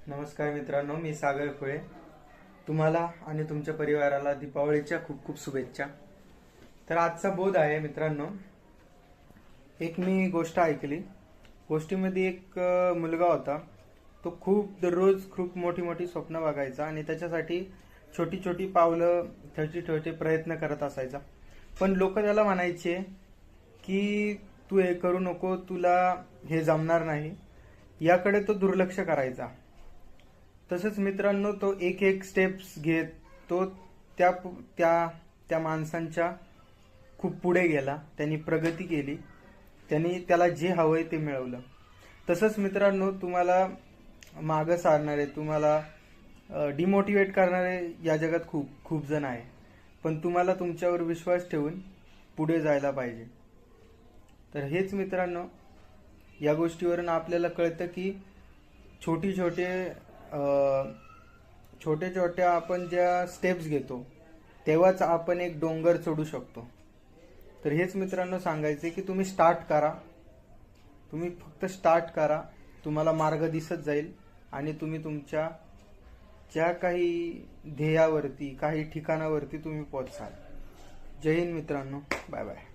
नमस्कार मित्रांनो, मी सागर खुळे. तुम्हाला आणि तुमच्या परिवाराला दीपावलीच्या खूप खूप शुभेच्छा. तर आजचा बोध आहे मित्रांनो, एक मी गोष्ट ऐकली. गोष्टीमध्ये एक मुलगा होता. तो खूप दररोज खूप मोठी मोठी स्वप्न बघायचा आणि त्याच्यासाठी छोटी छोटी पावलं, छोटे छोटे प्रयत्न करत असायचा. पण लोक त्याला म्हणायचे की तू हे करू नको, तुला हे जमणार नाही, याकडे तो दुर्लक्ष करायचा. तसंच मित्रांनो, तो एक एक स्टेप्स घेत तो त्या त्या त्या माणसांच्या खूप पुढे गेला. त्यांनी प्रगती केली, त्यांनी त्याला जे हवंय ते मिळवलं. तसंच मित्रांनो, तुम्हाला मागं सारणारे, तुम्हाला डिमोटिवेट करणारे या जगात खूप खूप जण आहे. पण तुम्हाला तुमच्यावर विश्वास ठेवून पुढे जायला पाहिजे. तर हेच मित्रांनो, या गोष्टीवरून आपल्याला कळतं की छोटी छोटे छोटे छोट्या आपण ज्या स्टेप्स घेतो तेव्हाच आपण एक डोंगर चढू शकतो. तर हेच मित्रांनो सांगायचे की तुम्ही स्टार्ट करा. तुम्ही फक्त स्टार्ट करा, तुम्हाला मार्ग दिसत जाईल आणि तुम्ही तुमच्या ज्या काही ध्येयावरती, काही ठिकाणावरती तुम्ही पोहोचाल. जय हिंद मित्रांनो, बाय बाय.